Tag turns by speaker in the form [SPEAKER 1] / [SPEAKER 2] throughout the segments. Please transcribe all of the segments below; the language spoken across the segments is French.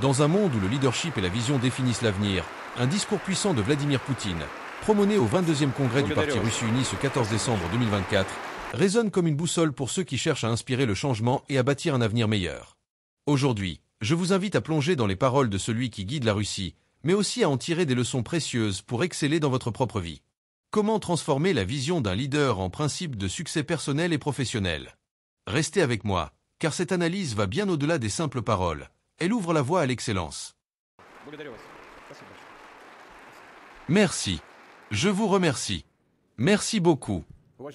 [SPEAKER 1] Dans un monde où le leadership et la vision définissent l'avenir, un discours puissant de Vladimir Poutine, promené au 22e congrès du Parti Russie Unie ce 14 décembre 2024, résonne comme une boussole pour ceux qui cherchent à inspirer le changement et à bâtir un avenir meilleur. Aujourd'hui, je vous invite à plonger dans les paroles de celui qui guide la Russie, mais aussi à en tirer des leçons précieuses pour exceller dans votre propre vie. Comment transformer la vision d'un leader en principe de succès personnel et professionnel? Restez avec moi, car cette analyse va bien au-delà des simples paroles. Elle ouvre la voie à l'excellence. Merci. Je vous remercie. Merci beaucoup.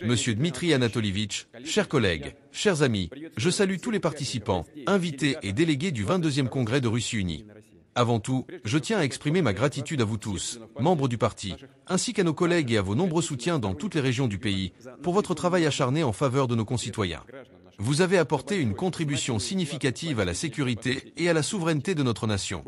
[SPEAKER 1] Monsieur Dmitri Anatolievitch, chers collègues, chers amis, je salue tous les participants, invités et délégués du 22e congrès de Russie Unie. Avant tout, je tiens à exprimer ma gratitude à vous tous, membres du parti, ainsi qu'à nos collègues et à vos nombreux soutiens dans toutes les régions du pays, pour votre travail acharné en faveur de nos concitoyens. Vous avez apporté une contribution significative à la sécurité et à la souveraineté de notre nation.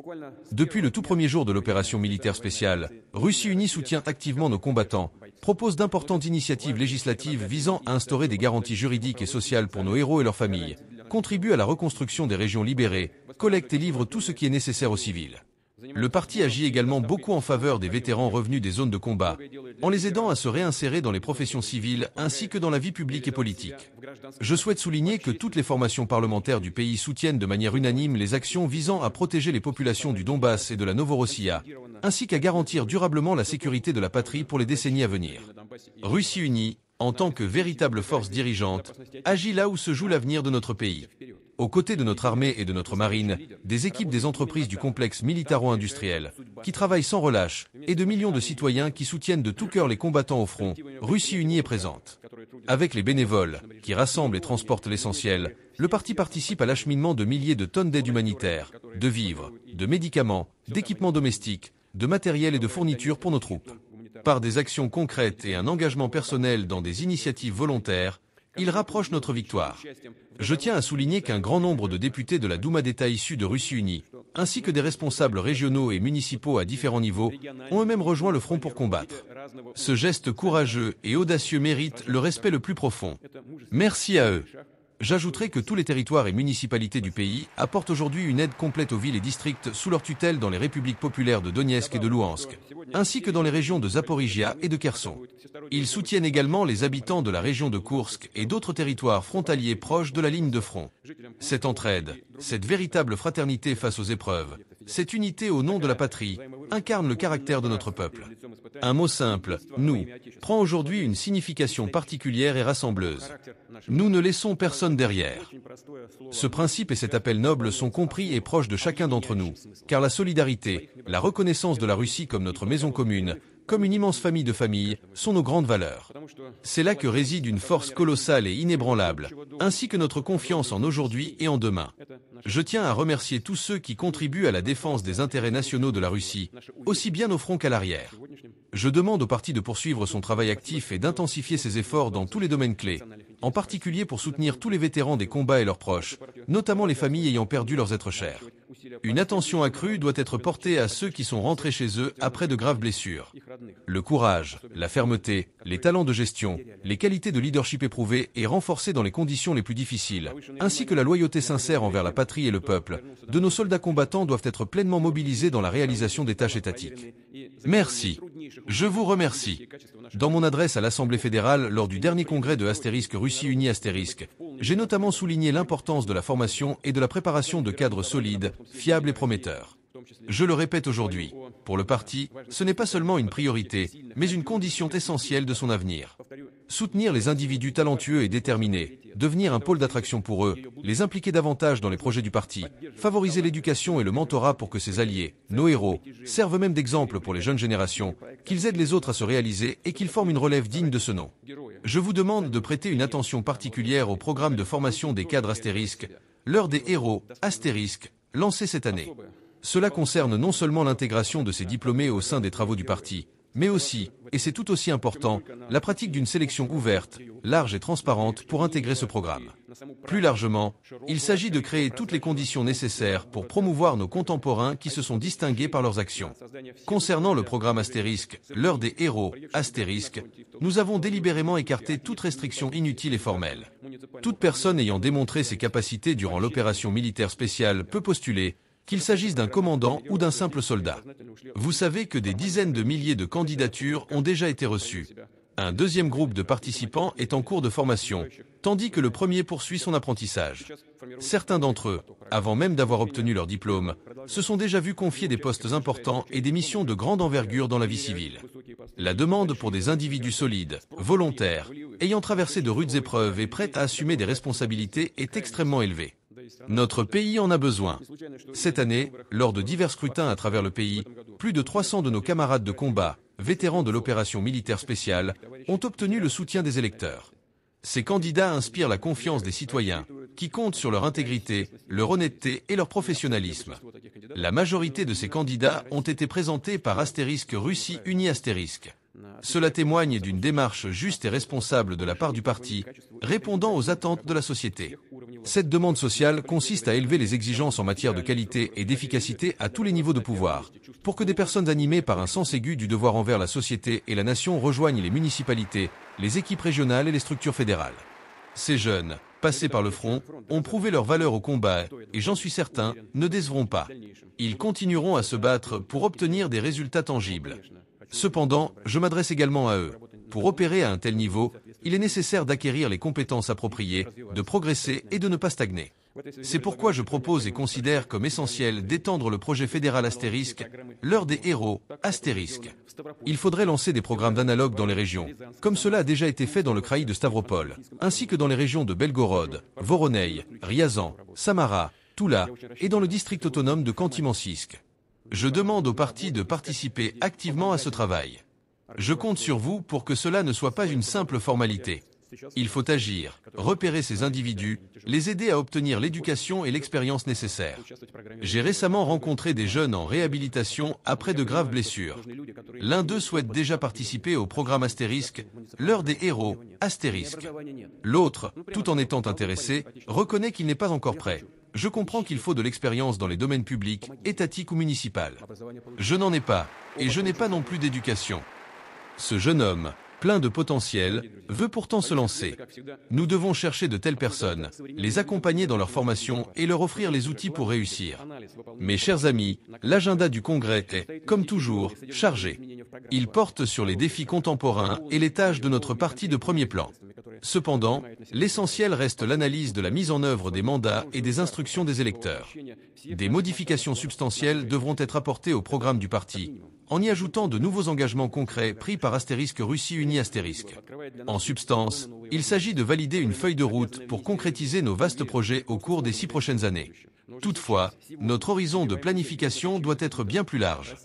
[SPEAKER 1] Depuis le tout premier jour de l'opération militaire spéciale, Russie Unie soutient activement nos combattants, propose d'importantes initiatives législatives visant à instaurer des garanties juridiques et sociales pour nos héros et leurs familles, contribue à la reconstruction des régions libérées, collecte et livre tout ce qui est nécessaire aux civils. Le parti agit également beaucoup en faveur des vétérans revenus des zones de combat, en les aidant à se réinsérer dans les professions civiles ainsi que dans la vie publique et politique. Je souhaite souligner que toutes les formations parlementaires du pays soutiennent de manière unanime les actions visant à protéger les populations du Donbass et de la Novorossiya, ainsi qu'à garantir durablement la sécurité de la patrie pour les décennies à venir. Russie Unie, en tant que véritable force dirigeante, agit là où se joue l'avenir de notre pays. Aux côtés de notre armée et de notre marine, des équipes des entreprises du complexe militaro-industriel, qui travaillent sans relâche, et de millions de citoyens qui soutiennent de tout cœur les combattants au front, Russie Unie est présente. Avec les bénévoles, qui rassemblent et transportent l'essentiel, le parti participe à l'acheminement de milliers de tonnes d'aide humanitaire, de vivres, de médicaments, d'équipements domestiques, de matériel et de fournitures pour nos troupes. Par des actions concrètes et un engagement personnel dans des initiatives volontaires, il rapproche notre victoire. Je tiens à souligner qu'un grand nombre de députés de la Douma d'État issus de Russie Unie, ainsi que des responsables régionaux et municipaux à différents niveaux, ont eux-mêmes rejoint le front pour combattre. Ce geste courageux et audacieux mérite le respect le plus profond. Merci à eux. J'ajouterai que tous les territoires et municipalités du pays apportent aujourd'hui une aide complète aux villes et districts sous leur tutelle dans les républiques populaires de Donetsk et de Louhansk, ainsi que dans les régions de Zaporijia et de Kherson. Ils soutiennent également les habitants de la région de Koursk et d'autres territoires frontaliers proches de la ligne de front. Cette entraide, cette véritable fraternité face aux épreuves, cette unité au nom de la patrie, incarne le caractère de notre peuple. Un mot simple, nous, prend aujourd'hui une signification particulière et rassembleuse. Nous ne laissons personne derrière. Ce principe et cet appel noble sont compris et proches de chacun d'entre nous, car la solidarité, la reconnaissance de la Russie comme notre maison commune, comme une immense famille de familles, sont nos grandes valeurs. C'est là que réside une force colossale et inébranlable, ainsi que notre confiance en aujourd'hui et en demain. Je tiens à remercier tous ceux qui contribuent à la défense des intérêts nationaux de la Russie, aussi bien au front qu'à l'arrière. Je demande au parti de poursuivre son travail actif et d'intensifier ses efforts dans tous les domaines clés, en particulier pour soutenir tous les vétérans des combats et leurs proches, notamment les familles ayant perdu leurs êtres chers. Une attention accrue doit être portée à ceux qui sont rentrés chez eux après de graves blessures. Le courage, la fermeté, les talents de gestion, les qualités de leadership éprouvées et renforcées dans les conditions les plus difficiles, ainsi que la loyauté sincère envers la patrie et le peuple, de nos soldats combattants doivent être pleinement mobilisés dans la réalisation des tâches étatiques. Merci. Je vous remercie. Dans mon adresse à l'Assemblée fédérale lors du dernier congrès de Russie Unie *, j'ai notamment souligné l'importance de la formation et de la préparation de cadres solides, fiables et prometteurs. Je le répète aujourd'hui, pour le parti, ce n'est pas seulement une priorité, mais une condition essentielle de son avenir. Soutenir les individus talentueux et déterminés, devenir un pôle d'attraction pour eux, les impliquer davantage dans les projets du parti, favoriser l'éducation et le mentorat pour que ces alliés, nos héros, servent même d'exemple pour les jeunes générations, qu'ils aident les autres à se réaliser et qu'ils forment une relève digne de ce nom. Je vous demande de prêter une attention particulière au programme de formation des cadres *, l'heure des héros *, lancé cette année. Cela concerne non seulement l'intégration de ces diplômés au sein des travaux du parti, mais aussi, et c'est tout aussi important, la pratique d'une sélection ouverte, large et transparente pour intégrer ce programme. Plus largement, il s'agit de créer toutes les conditions nécessaires pour promouvoir nos contemporains qui se sont distingués par leurs actions. Concernant le programme *, l'heure des héros *, nous avons délibérément écarté toute restriction inutile et formelle. Toute personne ayant démontré ses capacités durant l'opération militaire spéciale peut postuler, qu'il s'agisse d'un commandant ou d'un simple soldat. Vous savez que des dizaines de milliers de candidatures ont déjà été reçues. Un deuxième groupe de participants est en cours de formation, tandis que le premier poursuit son apprentissage. Certains d'entre eux, avant même d'avoir obtenu leur diplôme, se sont déjà vus confier des postes importants et des missions de grande envergure dans la vie civile. La demande pour des individus solides, volontaires, ayant traversé de rudes épreuves et prêts à assumer des responsabilités est extrêmement élevée. Notre pays en a besoin. Cette année, lors de divers scrutins à travers le pays, plus de 300 de nos camarades de combat, vétérans de l'opération militaire spéciale, ont obtenu le soutien des électeurs. Ces candidats inspirent la confiance des citoyens, qui comptent sur leur intégrité, leur honnêteté et leur professionnalisme. La majorité de ces candidats ont été présentés par Astérisque Russie Unie Astérisque. Cela témoigne d'une démarche juste et responsable de la part du parti, répondant aux attentes de la société. Cette demande sociale consiste à élever les exigences en matière de qualité et d'efficacité à tous les niveaux de pouvoir, pour que des personnes animées par un sens aigu du devoir envers la société et la nation rejoignent les municipalités, les équipes régionales et les structures fédérales. Ces jeunes, passés par le front, ont prouvé leur valeur au combat et, j'en suis certain, ne décevront pas. Ils continueront à se battre pour obtenir des résultats tangibles. Cependant, je m'adresse également à eux. Pour opérer à un tel niveau, il est nécessaire d'acquérir les compétences appropriées, de progresser et de ne pas stagner. C'est pourquoi je propose et considère comme essentiel d'étendre le projet fédéral Astérisque, l'heure des héros, Astérisque. Il faudrait lancer des programmes d'analogues dans les régions, comme cela a déjà été fait dans le kraï de Stavropol, ainsi que dans les régions de Belgorod, Voronezh, Riazan, Samara, Toula et dans le district autonome de Khanty-Mansiysk. Je demande aux partis de participer activement à ce travail. Je compte sur vous pour que cela ne soit pas une simple formalité. Il faut agir, repérer ces individus, les aider à obtenir l'éducation et l'expérience nécessaires. J'ai récemment rencontré des jeunes en réhabilitation après de graves blessures. L'un d'eux souhaite déjà participer au programme Astérisque, l'heure des héros, Astérisque. L'autre, tout en étant intéressé, reconnaît qu'il n'est pas encore prêt. Je comprends qu'il faut de l'expérience dans les domaines publics, étatiques ou municipaux. Je n'en ai pas, et je n'ai pas non plus d'éducation. Ce jeune homme, plein de potentiel, veut pourtant se lancer. Nous devons chercher de telles personnes, les accompagner dans leur formation et leur offrir les outils pour réussir. Mes chers amis, l'agenda du Congrès est, comme toujours, chargé. Il porte sur les défis contemporains et les tâches de notre parti de premier plan. Cependant, l'essentiel reste l'analyse de la mise en œuvre des mandats et des instructions des électeurs. Des modifications substantielles devront être apportées au programme du parti, en y ajoutant de nouveaux engagements concrets pris par Astérisque Russie Unie Astérisque. En substance, il s'agit de valider une feuille de route pour concrétiser nos vastes projets au cours des 6 prochaines années. Toutefois, notre horizon de planification doit être bien plus large.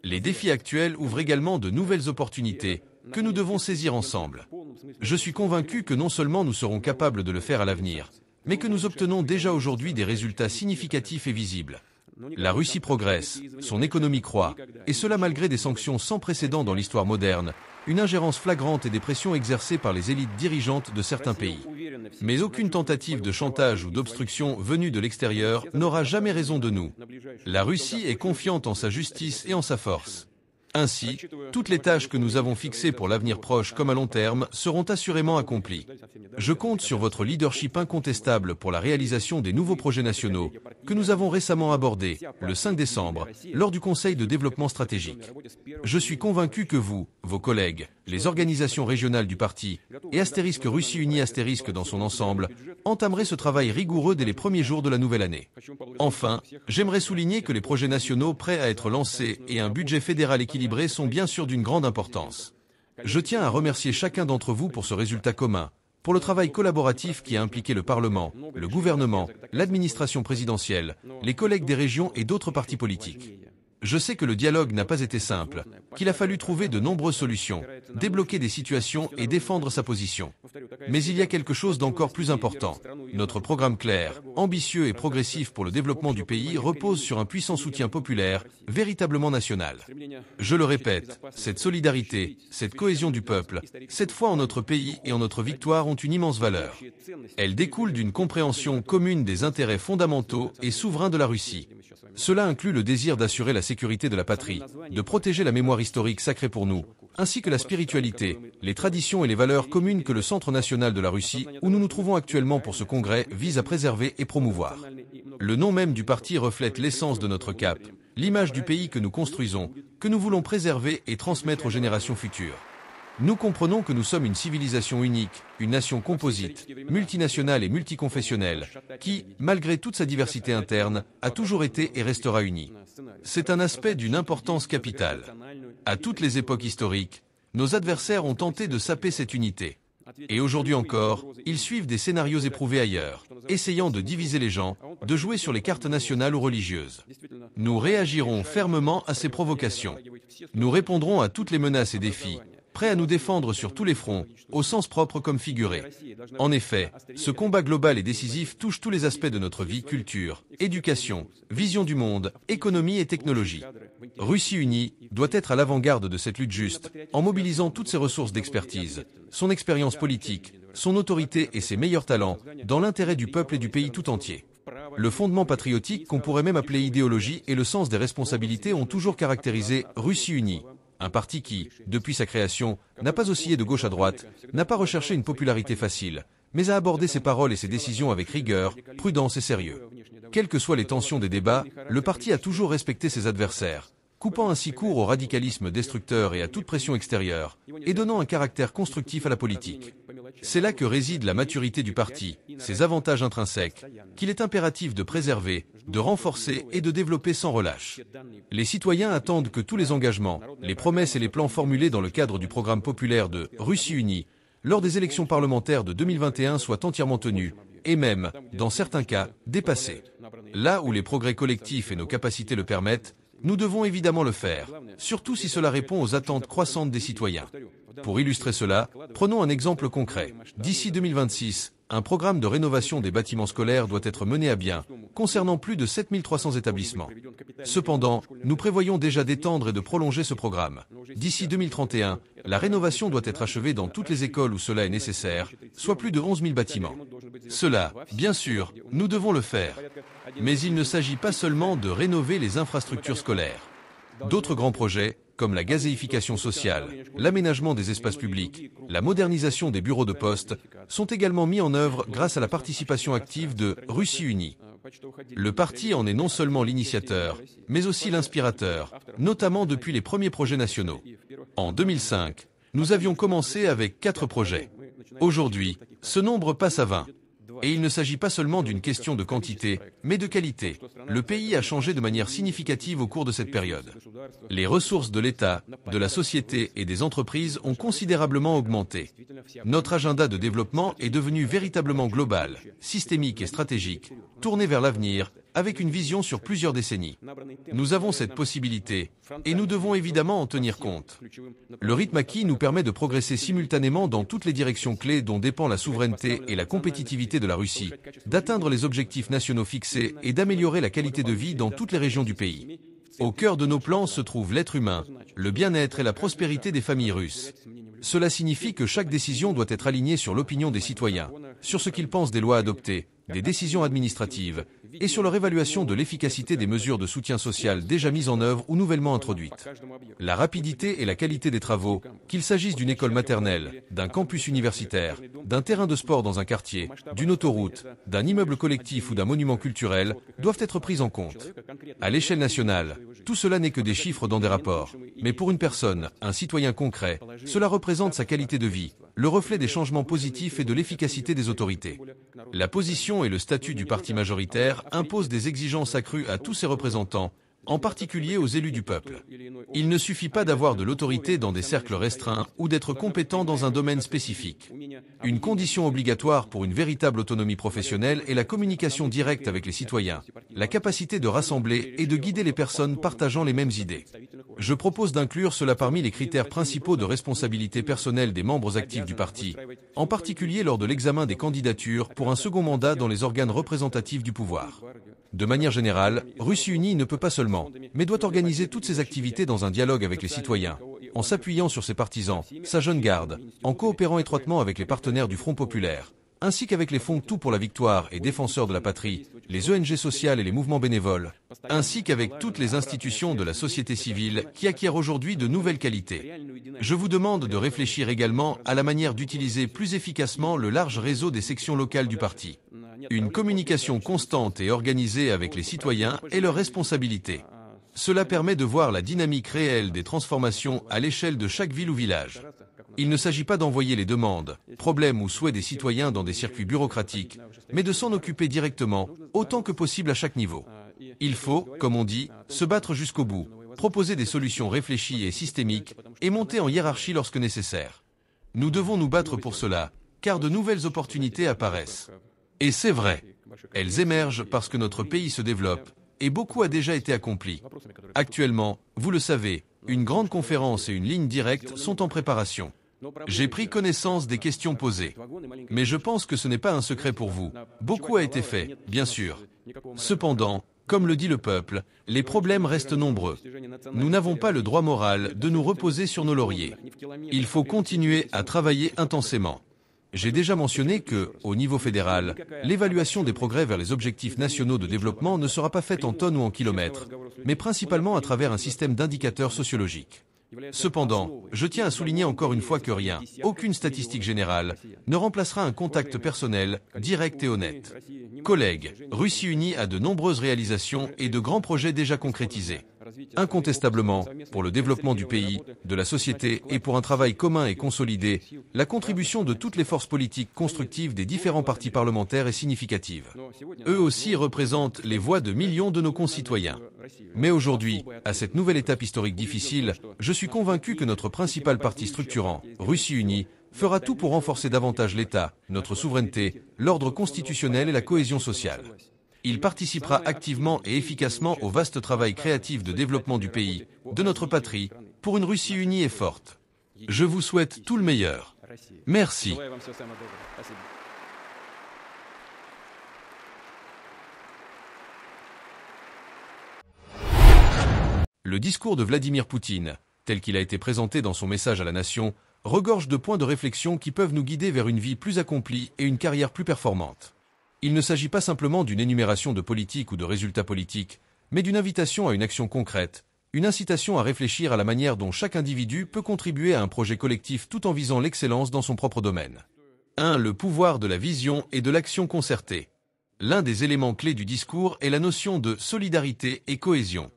[SPEAKER 1] Les défis actuels ouvrent également de nouvelles opportunités que nous devons saisir ensemble. Je suis convaincu que non seulement nous serons capables de le faire à l'avenir, mais que nous obtenons déjà aujourd'hui des résultats significatifs et visibles. La Russie progresse, son économie croît, et cela malgré des sanctions sans précédent dans l'histoire moderne, une ingérence flagrante et des pressions exercées par les élites dirigeantes de certains pays. Mais aucune tentative de chantage ou d'obstruction venue de l'extérieur n'aura jamais raison de nous. La Russie est confiante en sa justice et en sa force. Ainsi, toutes les tâches que nous avons fixées pour l'avenir proche comme à long terme seront assurément accomplies. Je compte sur votre leadership incontestable pour la réalisation des nouveaux projets nationaux que nous avons récemment abordés, le 5 décembre, lors du Conseil de développement stratégique. Je suis convaincu que vous, vos collègues, les organisations régionales du parti et Astérisque Russie Unie Astérisque dans son ensemble entamerez ce travail rigoureux dès les premiers jours de la nouvelle année. Enfin, j'aimerais souligner que les projets nationaux prêts à être lancés et un budget fédéral équilibré sont bien sûr d'une grande importance. Je tiens à remercier chacun d'entre vous pour ce résultat commun, pour le travail collaboratif qui a impliqué le Parlement, le gouvernement, l'administration présidentielle, les collègues des régions et d'autres partis politiques. Je sais que le dialogue n'a pas été simple, qu'il a fallu trouver de nombreuses solutions, débloquer des situations et défendre sa position. Mais il y a quelque chose d'encore plus important. Notre programme clair, ambitieux et progressif pour le développement du pays repose sur un puissant soutien populaire, véritablement national. Je le répète, cette solidarité, cette cohésion du peuple, cette foi en notre pays et en notre victoire ont une immense valeur. Elle découle d'une compréhension commune des intérêts fondamentaux et souverains de la Russie. Cela inclut le désir d'assurer la sécurité de la patrie, de protéger la mémoire historique sacrée pour nous, ainsi que la spiritualité, les traditions et les valeurs communes que le Centre national de la Russie, où nous nous trouvons actuellement pour ce congrès, vise à préserver et promouvoir. Le nom même du parti reflète l'essence de notre cap, l'image du pays que nous construisons, que nous voulons préserver et transmettre aux générations futures. Nous comprenons que nous sommes une civilisation unique, une nation composite, multinationale et multiconfessionnelle, qui, malgré toute sa diversité interne, a toujours été et restera unie. C'est un aspect d'une importance capitale. À toutes les époques historiques, nos adversaires ont tenté de saper cette unité. Et aujourd'hui encore, ils suivent des scénarios éprouvés ailleurs, essayant de diviser les gens, de jouer sur les cartes nationales ou religieuses. Nous réagirons fermement à ces provocations. Nous répondrons à toutes les menaces et défis, prêts à nous défendre sur tous les fronts, au sens propre comme figuré. En effet, ce combat global et décisif touche tous les aspects de notre vie, culture, éducation, vision du monde, économie et technologie. Russie unie doit être à l'avant-garde de cette lutte juste, en mobilisant toutes ses ressources d'expertise, son expérience politique, son autorité et ses meilleurs talents, dans l'intérêt du peuple et du pays tout entier. Le fondement patriotique, qu'on pourrait même appeler idéologie, et le sens des responsabilités ont toujours caractérisé Russie unie. Un parti qui, depuis sa création, n'a pas oscillé de gauche à droite, n'a pas recherché une popularité facile, mais a abordé ses paroles et ses décisions avec rigueur, prudence et sérieux. Quelles que soient les tensions des débats, le parti a toujours respecté ses adversaires, coupant ainsi court au radicalisme destructeur et à toute pression extérieure, et donnant un caractère constructif à la politique. C'est là que réside la maturité du parti, ses avantages intrinsèques, qu'il est impératif de préserver, de renforcer et de développer sans relâche. Les citoyens attendent que tous les engagements, les promesses et les plans formulés dans le cadre du programme populaire de Russie unie, lors des élections parlementaires de 2021 soient entièrement tenus, et même, dans certains cas, dépassés. Là où les progrès collectifs et nos capacités le permettent, nous devons évidemment le faire, surtout si cela répond aux attentes croissantes des citoyens. Pour illustrer cela, prenons un exemple concret. D'ici 2026, un programme de rénovation des bâtiments scolaires doit être mené à bien, concernant plus de 7300 établissements. Cependant, nous prévoyons déjà d'étendre et de prolonger ce programme. D'ici 2031, la rénovation doit être achevée dans toutes les écoles où cela est nécessaire, soit plus de 11 000 bâtiments. Cela, bien sûr, nous devons le faire. Mais il ne s'agit pas seulement de rénover les infrastructures scolaires. D'autres grands projets, comme la gazéification sociale, l'aménagement des espaces publics, la modernisation des bureaux de poste, sont également mis en œuvre grâce à la participation active de Russie unie. Le parti en est non seulement l'initiateur, mais aussi l'inspirateur, notamment depuis les premiers projets nationaux. En 2005, nous avions commencé avec 4 projets. Aujourd'hui, ce nombre passe à 20. Et il ne s'agit pas seulement d'une question de quantité, mais de qualité. Le pays a changé de manière significative au cours de cette période. Les ressources de l'État, de la société et des entreprises ont considérablement augmenté. Notre agenda de développement est devenu véritablement global, systémique et stratégique, tourné vers l'avenir, avec une vision sur plusieurs décennies. Nous avons cette possibilité, et nous devons évidemment en tenir compte. Le rythme acquis nous permet de progresser simultanément dans toutes les directions clés dont dépend la souveraineté et la compétitivité de la Russie, d'atteindre les objectifs nationaux fixés et d'améliorer la qualité de vie dans toutes les régions du pays. Au cœur de nos plans se trouve l'être humain, le bien-être et la prospérité des familles russes. Cela signifie que chaque décision doit être alignée sur l'opinion des citoyens, sur ce qu'ils pensent des lois adoptées, des décisions administratives, et sur leur évaluation de l'efficacité des mesures de soutien social déjà mises en œuvre ou nouvellement introduites. La rapidité et la qualité des travaux, qu'il s'agisse d'une école maternelle, d'un campus universitaire, d'un terrain de sport dans un quartier, d'une autoroute, d'un immeuble collectif ou d'un monument culturel, doivent être prises en compte. À l'échelle nationale, tout cela n'est que des chiffres dans des rapports. Mais pour une personne, un citoyen concret, cela représente sa qualité de vie, le reflet des changements positifs et de l'efficacité des autorités. La position et le statut du parti majoritaire imposent des exigences accrues à tous ses représentants, en particulier aux élus du peuple. Il ne suffit pas d'avoir de l'autorité dans des cercles restreints ou d'être compétent dans un domaine spécifique. Une condition obligatoire pour une véritable autonomie professionnelle est la communication directe avec les citoyens, la capacité de rassembler et de guider les personnes partageant les mêmes idées. Je propose d'inclure cela parmi les critères principaux de responsabilité personnelle des membres actifs du parti, en particulier lors de l'examen des candidatures pour un second mandat dans les organes représentatifs du pouvoir. De manière générale, Russie unie ne peut pas seulement, mais doit organiser toutes ses activités dans un dialogue avec les citoyens, en s'appuyant sur ses partisans, sa jeune garde, en coopérant étroitement avec les partenaires du Front populaire, ainsi qu'avec les fonds Tout pour la victoire et Défenseurs de la patrie, les ONG sociales et les mouvements bénévoles, ainsi qu'avec toutes les institutions de la société civile qui acquièrent aujourd'hui de nouvelles qualités. Je vous demande de réfléchir également à la manière d'utiliser plus efficacement le large réseau des sections locales du parti. Une communication constante et organisée avec les citoyens est leur responsabilité. Cela permet de voir la dynamique réelle des transformations à l'échelle de chaque ville ou village. Il ne s'agit pas d'envoyer les demandes, problèmes ou souhaits des citoyens dans des circuits bureaucratiques, mais de s'en occuper directement, autant que possible à chaque niveau. Il faut, comme on dit, se battre jusqu'au bout, proposer des solutions réfléchies et systémiques, et monter en hiérarchie lorsque nécessaire. Nous devons nous battre pour cela, car de nouvelles opportunités apparaissent. Et c'est vrai. Elles émergent parce que notre pays se développe, et beaucoup a déjà été accompli. Actuellement, vous le savez, une grande conférence et une ligne directe sont en préparation. J'ai pris connaissance des questions posées. Mais je pense que ce n'est pas un secret pour vous. Beaucoup a été fait, bien sûr. Cependant, comme le dit le peuple, les problèmes restent nombreux. Nous n'avons pas le droit moral de nous reposer sur nos lauriers. Il faut continuer à travailler intensément. J'ai déjà mentionné que, au niveau fédéral, l'évaluation des progrès vers les objectifs nationaux de développement ne sera pas faite en tonnes ou en kilomètres, mais principalement à travers un système d'indicateurs sociologiques. Cependant, je tiens à souligner encore une fois que rien, aucune statistique générale, ne remplacera un contact personnel, direct et honnête. Collègues, Russie Unie a de nombreuses réalisations et de grands projets déjà concrétisés. Incontestablement, pour le développement du pays, de la société et pour un travail commun et consolidé, la contribution de toutes les forces politiques constructives des différents partis parlementaires est significative. Eux aussi représentent les voix de millions de nos concitoyens. Mais aujourd'hui, à cette nouvelle étape historique difficile, je suis convaincu que notre principal parti structurant, Russie Unie, fera tout pour renforcer davantage l'État, notre souveraineté, l'ordre constitutionnel et la cohésion sociale. Il participera activement et efficacement au vaste travail créatif de développement du pays, de notre patrie, pour une Russie unie et forte. Je vous souhaite tout le meilleur. Merci. Le discours de Vladimir Poutine, tel qu'il a été présenté dans son message à la nation, regorge de points de réflexion qui peuvent nous guider vers une vie plus accomplie et une carrière plus performante. Il ne s'agit pas simplement d'une énumération de politiques ou de résultats politiques, mais d'une invitation à une action concrète, une incitation à réfléchir à la manière dont chaque individu peut contribuer à un projet collectif tout en visant l'excellence dans son propre domaine. 1. Le pouvoir de la vision et de l'action concertée. L'un des éléments clés du discours est la notion de solidarité et cohésion.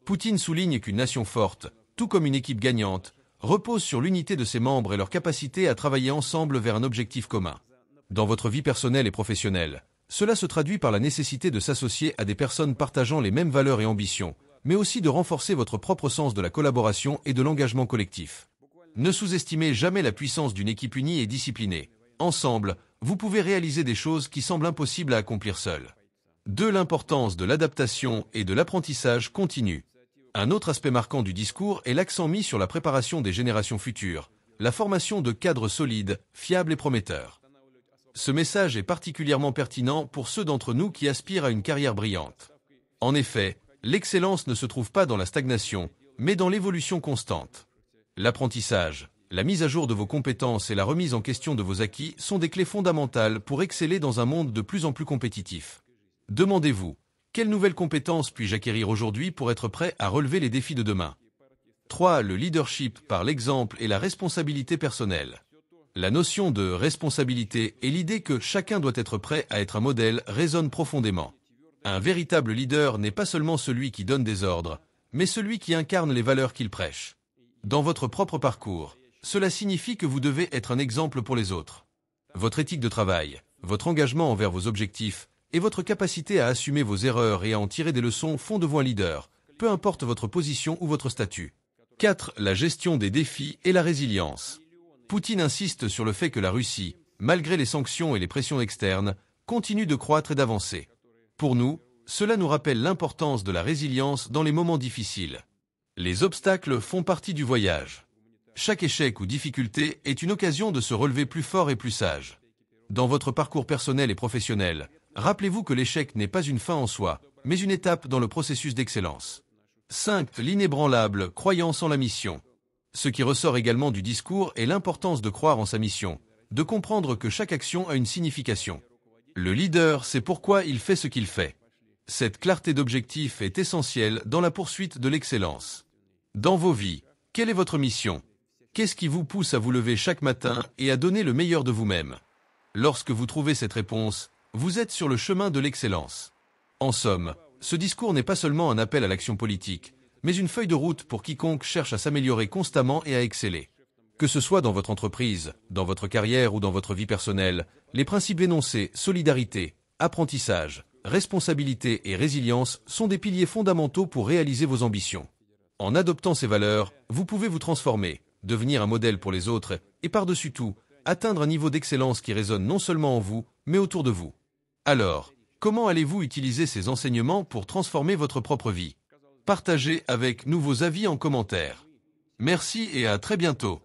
[SPEAKER 1] Poutine souligne qu'une nation forte, tout comme une équipe gagnante, repose sur l'unité de ses membres et leur capacité à travailler ensemble vers un objectif commun. Dans votre vie personnelle et professionnelle, cela se traduit par la nécessité de s'associer à des personnes partageant les mêmes valeurs et ambitions, mais aussi de renforcer votre propre sens de la collaboration et de l'engagement collectif. Ne sous-estimez jamais la puissance d'une équipe unie et disciplinée. Ensemble, vous pouvez réaliser des choses qui semblent impossibles à accomplir seul. 2. L'importance de l'adaptation et de l'apprentissage continu. Un autre aspect marquant du discours est l'accent mis sur la préparation des générations futures, la formation de cadres solides, fiables et prometteurs. Ce message est particulièrement pertinent pour ceux d'entre nous qui aspirent à une carrière brillante. En effet, l'excellence ne se trouve pas dans la stagnation, mais dans l'évolution constante. L'apprentissage, la mise à jour de vos compétences et la remise en question de vos acquis sont des clés fondamentales pour exceller dans un monde de plus en plus compétitif. Demandez-vous, quelles nouvelles compétences puis-je acquérir aujourd'hui pour être prêt à relever les défis de demain ? 3. Le leadership par l'exemple et la responsabilité personnelle. La notion de responsabilité et l'idée que chacun doit être prêt à être un modèle résonnent profondément. Un véritable leader n'est pas seulement celui qui donne des ordres, mais celui qui incarne les valeurs qu'il prêche. Dans votre propre parcours, cela signifie que vous devez être un exemple pour les autres. Votre éthique de travail, votre engagement envers vos objectifs et votre capacité à assumer vos erreurs et à en tirer des leçons font de vous un leader, peu importe votre position ou votre statut. 4. La gestion des défis et la résilience. Poutine insiste sur le fait que la Russie, malgré les sanctions et les pressions externes, continue de croître et d'avancer. Pour nous, cela nous rappelle l'importance de la résilience dans les moments difficiles. Les obstacles font partie du voyage. Chaque échec ou difficulté est une occasion de se relever plus fort et plus sage. Dans votre parcours personnel et professionnel, rappelez-vous que l'échec n'est pas une fin en soi, mais une étape dans le processus d'excellence. 5. L'inébranlable croyance en la mission. Ce qui ressort également du discours est l'importance de croire en sa mission, de comprendre que chaque action a une signification. Le leader sait pourquoi il fait ce qu'il fait. Cette clarté d'objectif est essentielle dans la poursuite de l'excellence. Dans vos vies, quelle est votre mission ? Qu'est-ce qui vous pousse à vous lever chaque matin et à donner le meilleur de vous-même ? Lorsque vous trouvez cette réponse, Vous êtes sur le chemin de l'excellence. En somme, ce discours n'est pas seulement un appel à l'action politique, mais une feuille de route pour quiconque cherche à s'améliorer constamment et à exceller. Que ce soit dans votre entreprise, dans votre carrière ou dans votre vie personnelle, les principes énoncés, solidarité, apprentissage, responsabilité et résilience sont des piliers fondamentaux pour réaliser vos ambitions. En adoptant ces valeurs, vous pouvez vous transformer, devenir un modèle pour les autres et par-dessus tout, atteindre un niveau d'excellence qui résonne non seulement en vous, mais autour de vous. Alors, comment allez-vous utiliser ces enseignements pour transformer votre propre vie? Partagez avec nous vos avis en commentaire. Merci et à très bientôt.